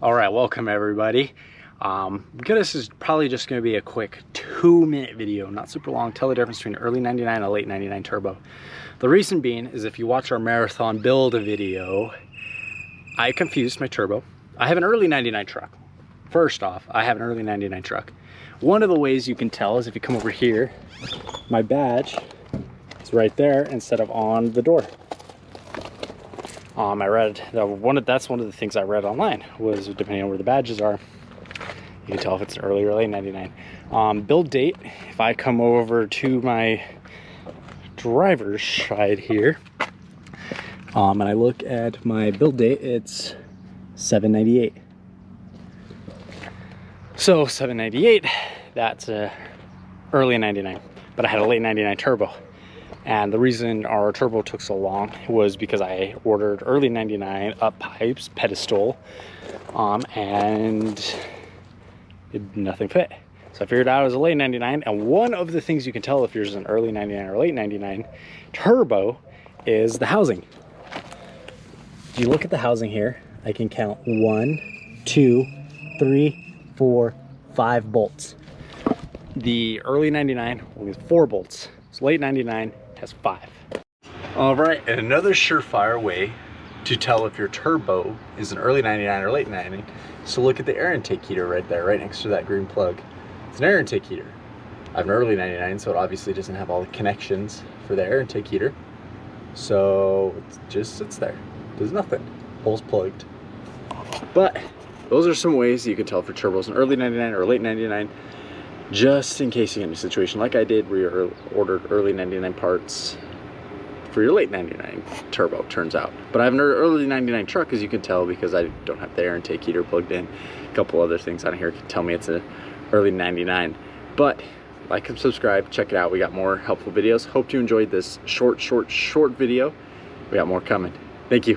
All right, welcome everybody. This is probably just going to be a quick 2-minute video, not super long. Tell the difference between an early 99 and a late 99 turbo. The reason being is if you watch our marathon build video, I confused my turbo. I have an early 99 truck. First off, I have an early 99 truck. One of the ways you can tell is if you come over here, my badge is right there instead of on the door. I read that's one of the things I read online was depending on where the badges are, you can tell if it's an early or late 99. Build date, if I come over to my driver's side here, and I look at my build date, it's 798. So 798, that's a early 99, but I had a late 99 turbo. And the reason our turbo took so long was because I ordered early 99 up pipes, pedestal, and nothing fit. So I figured out it was a late 99. And one of the things you can tell if yours is an early 99 or late 99 turbo is the housing. If you look at the housing here, I can count 1, 2, 3, 4, 5 bolts. The early 99 only has 4 bolts. So late 99 has 5. All right, and another surefire way to tell if your turbo is an early 99 or late 99, so look at the air intake heater right there, right next to that green plug. It's an air intake heater. I have an early 99, so it obviously doesn't have all the connections for the air intake heater. So it just sits there, does nothing, hole's plugged. But those are some ways you can tell if your turbo is an early 99 or late 99. Just in case you get in a situation like I did where you ordered early 99 parts for your late 99 turbo, turns out. But I have an early 99 truck, as you can tell, because I don't have the air intake heater plugged in. A couple other things on here can tell me it's an early 99. But like and subscribe, check it out. We got more helpful videos. Hope you enjoyed this short video. We got more coming. Thank you.